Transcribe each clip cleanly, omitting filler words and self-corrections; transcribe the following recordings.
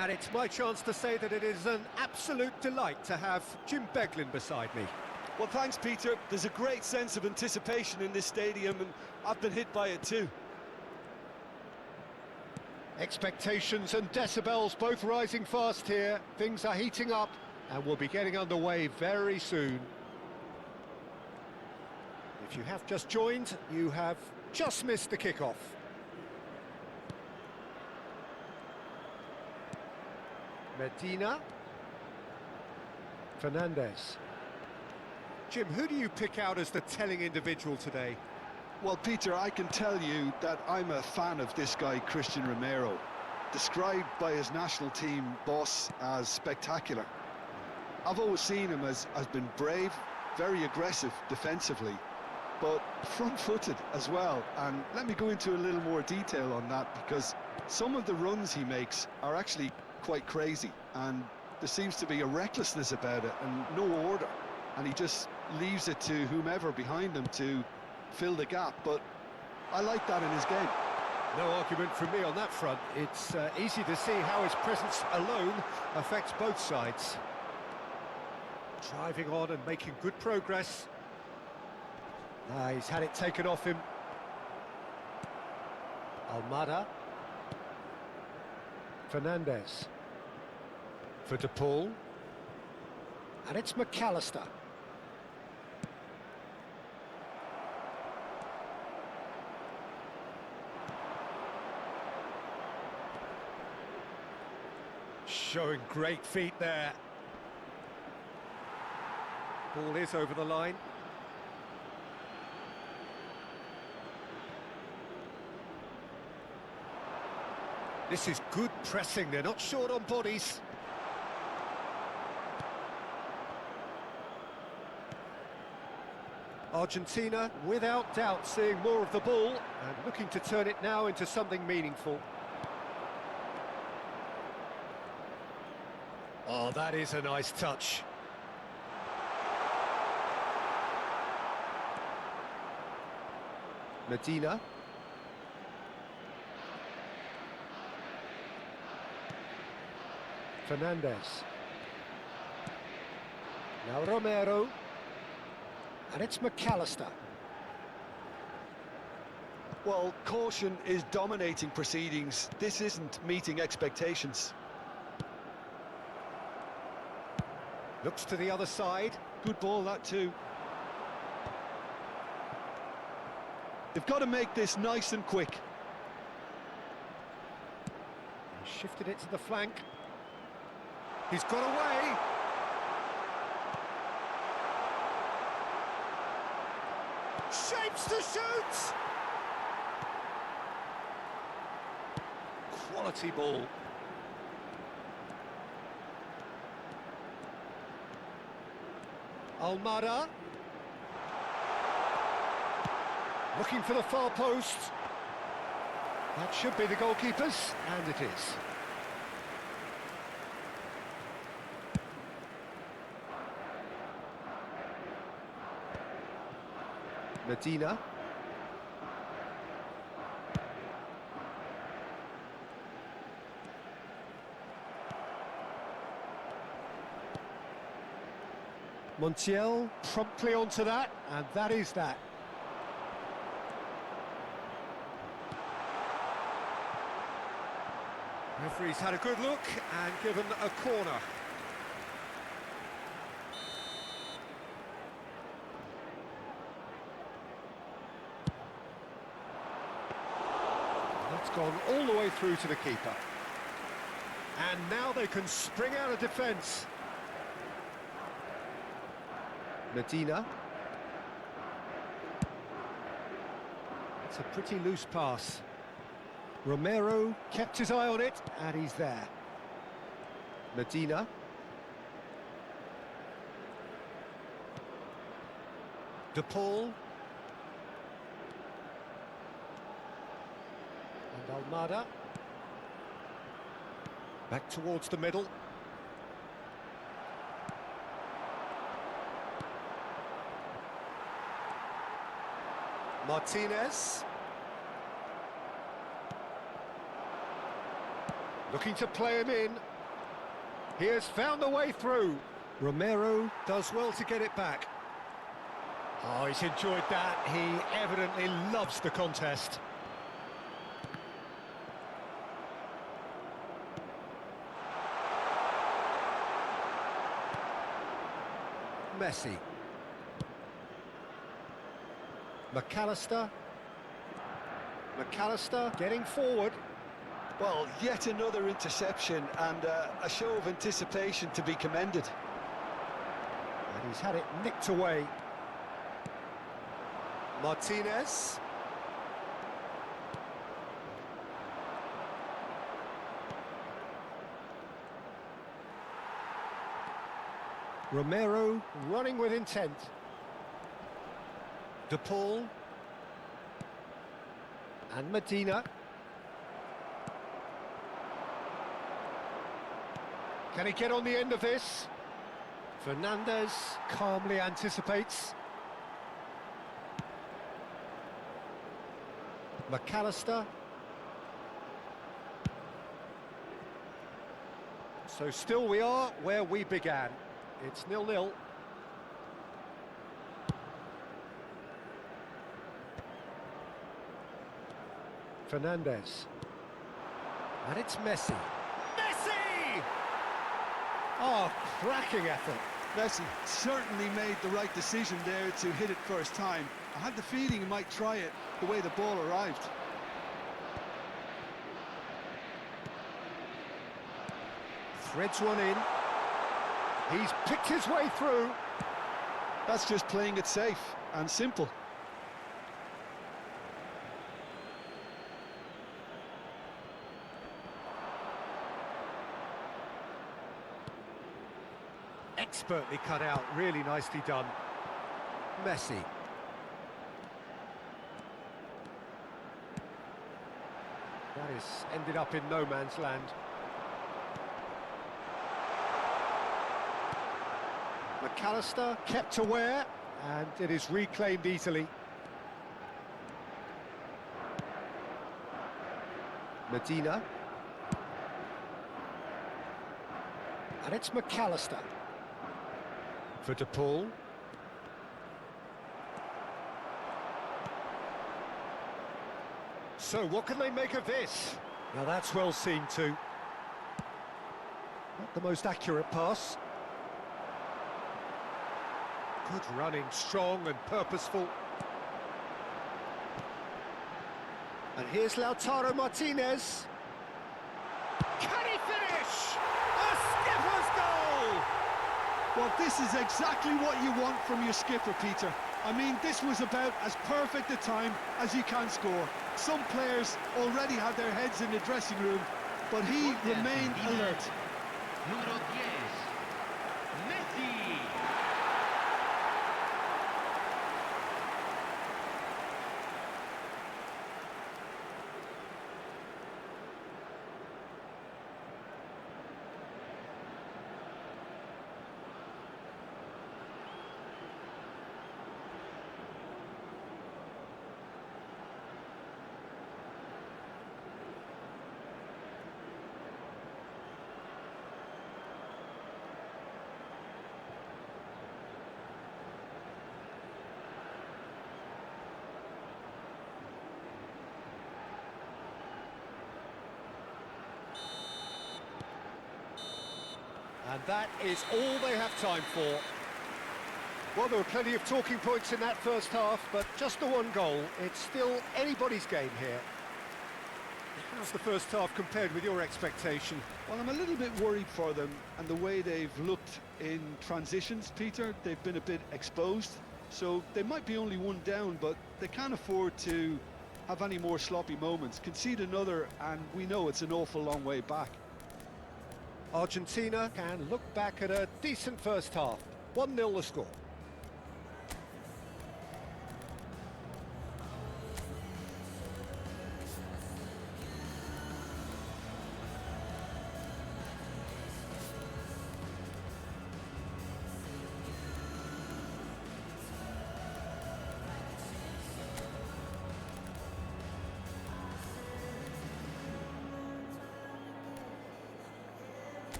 And it's my chance to say that it is an absolute delight to have Jim Beglin beside me. Well, thanks, Peter. There's a great sense of anticipation in this stadium, and I've been hit by it too. Expectations and decibels both rising fast here. Things are heating up, and we'll be getting underway very soon. If you have just joined, you have just missed the kickoff. Medina. Fernandez. Jim, who do you pick out as the telling individual today? Well, Peter, I can tell you that I'm a fan of this guy, Christian Romero, described by his national team boss as spectacular. I've always seen him as been brave, very aggressive defensively, but front-footed as well. And let me go into a little more detail on that, because some of the runs he makes are actually quite crazy, and there sees to be a recklessness about it and no order, and he just leaves it to whomever behind him to fill the gap. But I like that in his game. No argument from me on that front. It's easy to see how his presence alone affects both sides. Driving on and making good progress. He's had it taken off him. Almada. Fernandez. For De Paul. And it's McAllister. Showing great feet there. Ball is over the line. This is good pressing, they're not short on bodies. Argentina, without doubt, seeing more of the ball and looking to turn it now into something meaningful. Oh, that is a nice touch. Medina. Fernandez. Now Romero. And it's McAllister. Well, caution is dominating proceedings. This isn't meeting expectations. Looks to the other side. Good ball, that too. They've got to make this nice and quick. He shifted it to the flank. He's got away. Shapes to shoot! Quality ball. Almada. Looking for the far post. That should be the goalkeeper's, and it is. Medina. Montiel promptly onto that, and that is that. Referee's had a good look and given a corner. That's gone all the way through to the keeper. And now they can spring out of defence. Medina. It's a pretty loose pass. Romero kept his eye on it, and he's there. Medina. De Paul. And Almada. Back towards the middle. Martinez. Looking to play him in. He has found the way through. Romero does well to get it back. Oh, he's enjoyed that. He evidently loves the contest. Messi. McAllister. McAllister getting forward. Well, yet another interception and a show of anticipation to be commended. And he's had it nicked away. Martinez. Romero running with intent. De Paul. And Medina. Can he get on the end of this? Fernandez calmly anticipates. McAllister. So still we are where we began. It's 0-0. Fernandez. And it's Messi. Messi! Oh, cracking effort. Messi certainly made the right decision there to hit it first time. I had the feeling he might try it the way the ball arrived. Threads one in. He's picked his way through. That's just playing it safe and simple. Expertly cut out, really nicely done. Messi. That is ended up in no man's land. McAllister kept aware, and it is reclaimed easily. Medina. And it's McAllister. For De Paul. So what can they make of this? Now that's well seen too. Not the most accurate pass. Good running, strong and purposeful. And here's Lautaro Martinez. Can he finish? A skipper's goal! Well, this is exactly what you want from your skipper, Peter. I mean, this was about as perfect a time as you can score. Some players already had their heads in the dressing room, but he remained alert. Número 10, Messi. And that is all they have time for. Well, there were plenty of talking points in that first half, but just the one goal. It's still anybody's game here. How's the first half compared with your expectation? Well, I'm a little bit worried for them and the way they've looked in transitions, Peter. They've been a bit exposed, so they might be only one down, but they can't afford to have any more sloppy moments. Concede another, and we know it's an awful long way back. Argentina can look back at a decent first half. 1-0 the score.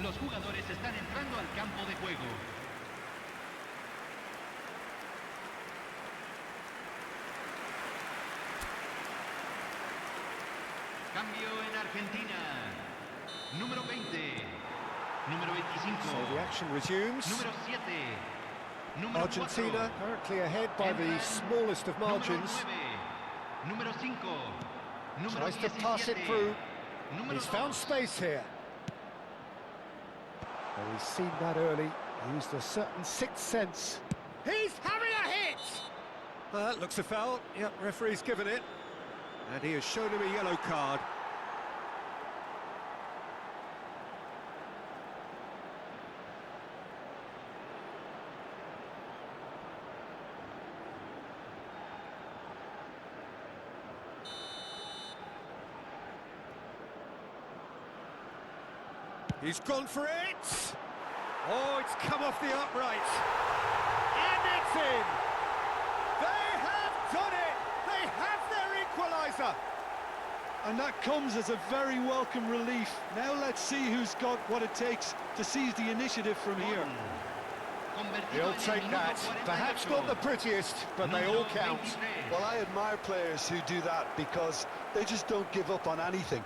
Los jugadores están entrando al campo de juego. Cambio en Argentina. Número 20. Número 25. So the action resumes. Número 7. Número Argentina 4. currently ahead by the smallest of margins. Número 5. Número Tries to 17. pass it through. Número He's found 2. space here. Well, he's seen that early. Used a certain sixth sense. He's having a hit! That looks a foul. Yep, referee's given it. And he has shown him a yellow card. He's gone for it! Oh, it's come off the upright. And it's in! They have done it! They have their equaliser! And that comes as a very welcome relief. Now let's see who's got what it takes to seize the initiative from here. He'll take that. Perhaps not the prettiest, but they all count. Well, I admire players who do that because they just don't give up on anything.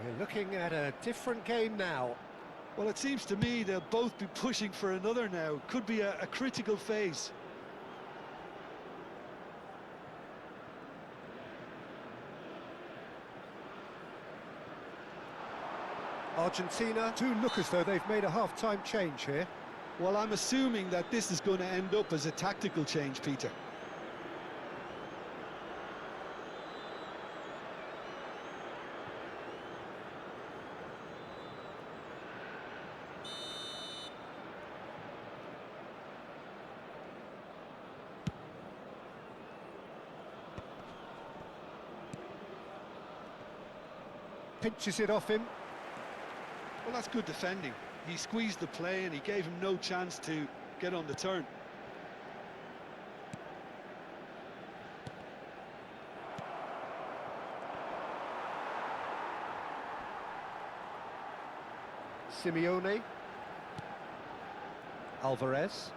We're looking at a different game now. Well, it seems to me they'll both be pushing for another now. Could be a critical phase. Argentina do look as though they've made a half-time change here. Well, I'm assuming that this is going to end up as a tactical change, Peter. Pinches it off him. Well, that's good defending. He squeezed the play and he gave him no chance to get on the turn. Simeone. Alvarez.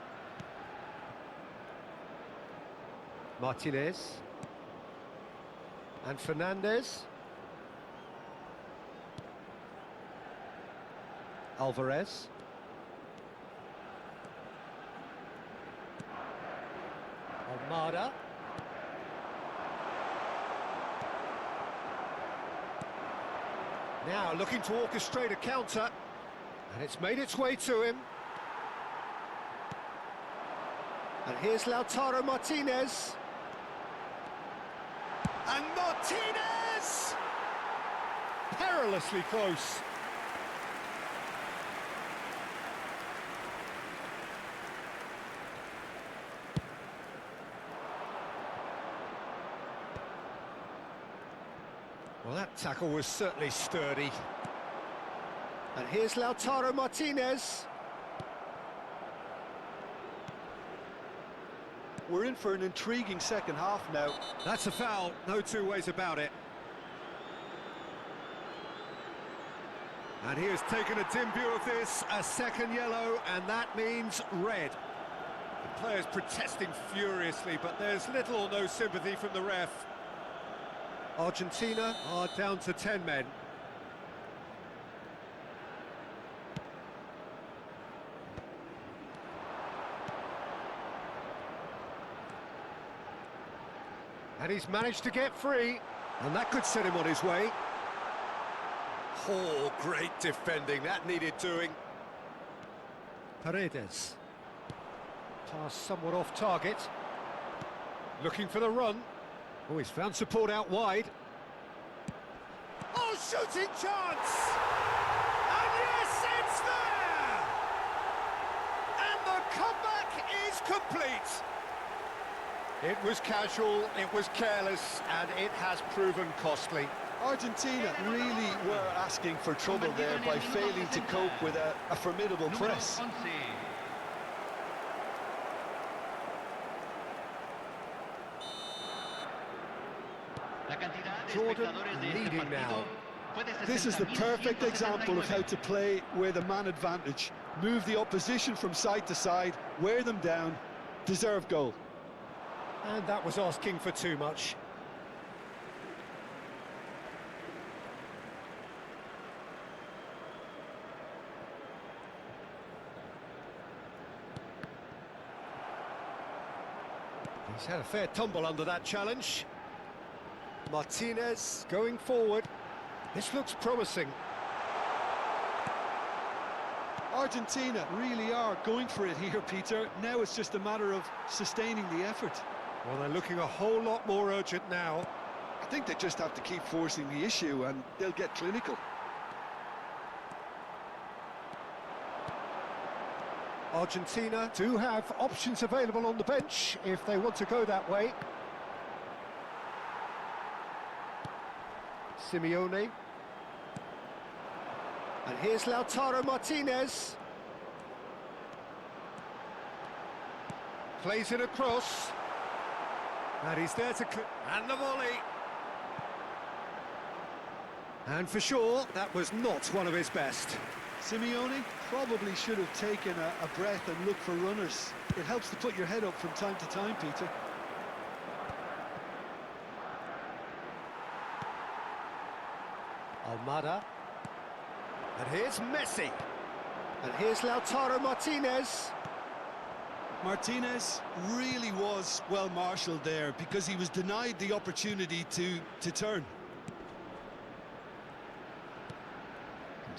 Martinez. And Fernandez. Alvarez. Almada. Now looking to orchestrate a counter, and it's made its way to him. And here's Lautaro Martinez. And Martinez! Perilously close. Well, that tackle was certainly sturdy. And here's Lautaro Martinez. We're in for an intriguing second half now. That's a foul, no two ways about it. And he has taken a dim view of this, a second yellow, and that means red. The players protesting furiously, but there's little or no sympathy from the ref. Argentina are down to 10 men. And he's managed to get free, and that could set him on his way. Oh, great defending, that needed doing. Paredes. Pass somewhat off target. Looking for the run. Oh, he's found support out wide. Oh, shooting chance! And yes, it's there! And the comeback is complete. It was casual, it was careless, and it has proven costly. Argentina really were asking for trouble there by failing to cope with a formidable press. Jordan leading now. Fue de This is the perfect example of how to play with a man advantage. Move the opposition from side to side, wear them down, deserve goal. And that was asking for too much. He's had a fair tumble under that challenge. Martinez going forward. This looks promising. Argentina really are going for it here, Peter. Now it's just a matter of sustaining the effort. Well, they're looking a whole lot more urgent now. I think they just have to keep forcing the issue and they'll get clinical. Argentina do have options available on the bench if they want to go that way. Simeone. And here's Lautaro Martinez. Plays it across. And he's there to... and the volley. And for sure, that was not one of his best. Simeone probably should have taken a breath and looked for runners. It helps to put your head up from time to time, Peter. Almada. And here's Messi. And here's Lautaro Martinez. Martinez really was well marshalled there because he was denied the opportunity to turn.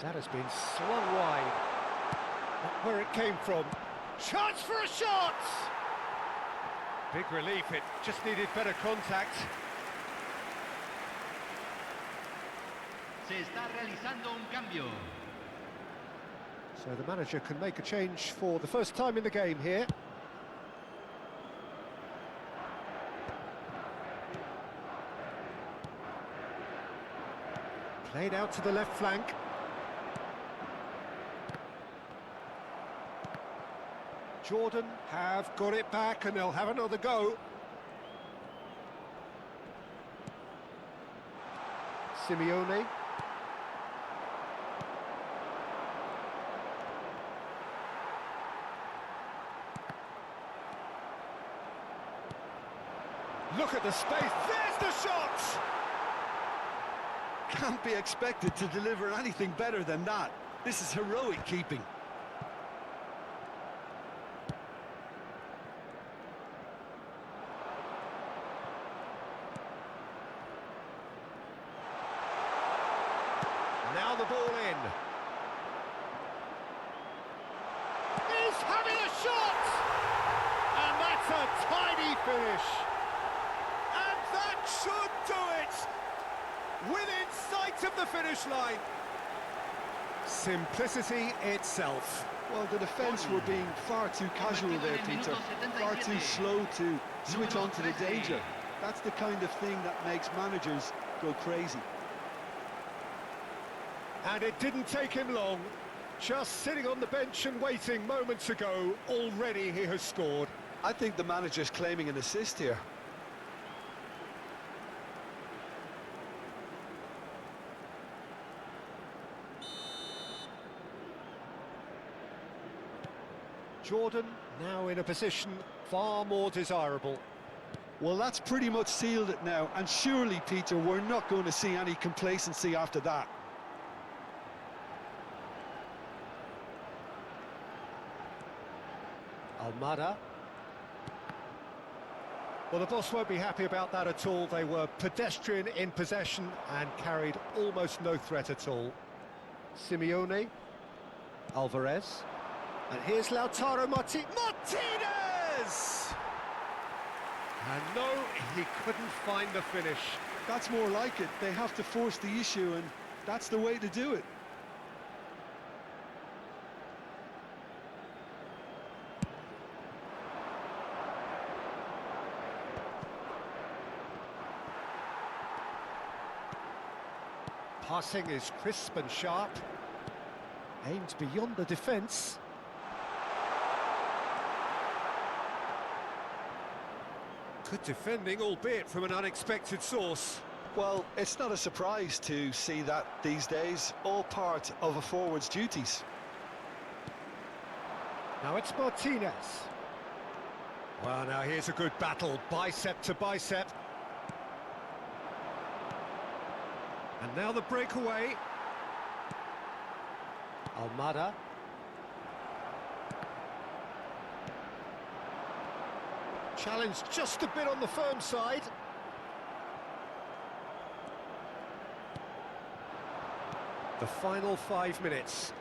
That has been slung wide. Not where it came from. Chance for a shot! Big relief, it just needed better contact. Se está realizando un cambio. So the manager can make a change for the first time in the game here. Played out to the left flank. Jordan have got it back and they'll have another go. Simeone. Look at the space, there's the shot! Can't be expected to deliver anything better than that. This is heroic keeping. Now the ball in. He's having a shot! And that's a tidy finish. And that should do it! Within sight of the finish line. Simplicity itself. Well, the defence were being far too casual there, Peter. Far too slow to switch on to the danger. That's the kind of thing that makes managers go crazy. And it didn't take him long. Just sitting on the bench and waiting moments ago, already he has scored. I think the manager's claiming an assist here. Jordan now in a position far more desirable. Well, that's pretty much sealed it now, and surely, Peter, we're not going to see any complacency after that. Almada. Well, the boss won't be happy about that at all. They were pedestrian in possession and carried almost no threat at all. Simeone. Alvarez. And here's Lautaro Martinez! And no, he couldn't find the finish. That's more like it. They have to force the issue, and that's the way to do it. Passing is crisp and sharp. Aimed beyond the defence. Good defending, albeit from an unexpected source. Well, it's not a surprise to see that these days, all part of a forward's duties. Now it's Martinez. Well, now here's a good battle, bicep to bicep. And now the breakaway. Almada. Challenge just a bit on the firm side. The final 5 minutes.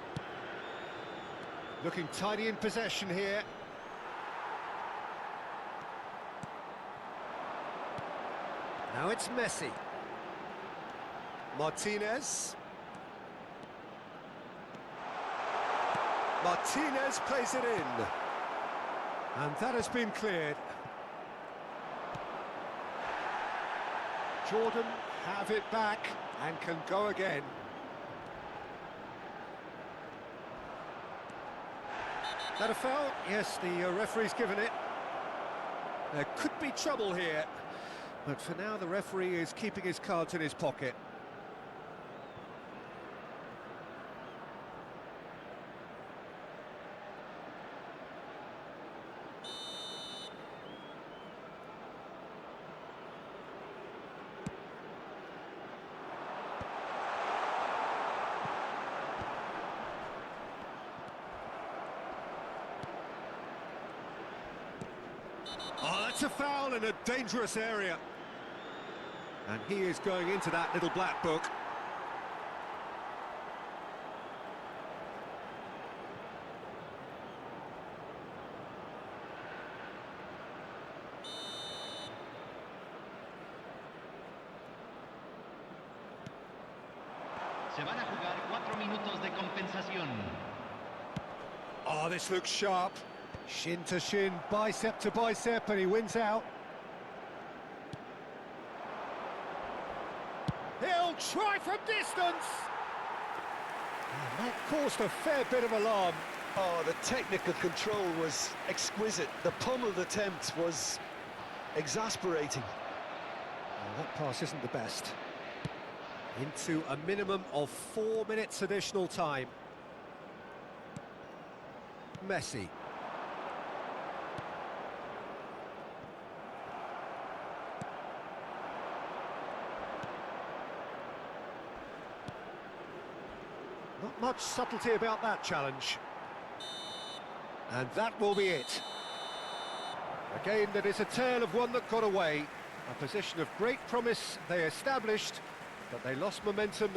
Looking tidy in possession here. Now it's Messi. Martinez. Martinez plays it in. And that has been cleared. Jordan have it back and can go again. That a foul? Yes, the referee's given it. There could be trouble here, but for now the referee is keeping his cards in his pocket. Oh, that's a foul in a dangerous area. And he is going into that little black book. Se van a jugar 4 minutos de compensación. Oh, this looks sharp. Shin to shin, bicep to bicep, and he wins out. He'll try from distance! And that caused a fair bit of alarm. Oh, the technical control was exquisite. The pummeled attempt was exasperating. Well, that pass isn't the best. Into a minimum of 4 minutes additional time. Messi. Not much subtlety about that challenge. And that will be it. A game that is a tale of one that got away. A position of great promise they established, but they lost momentum.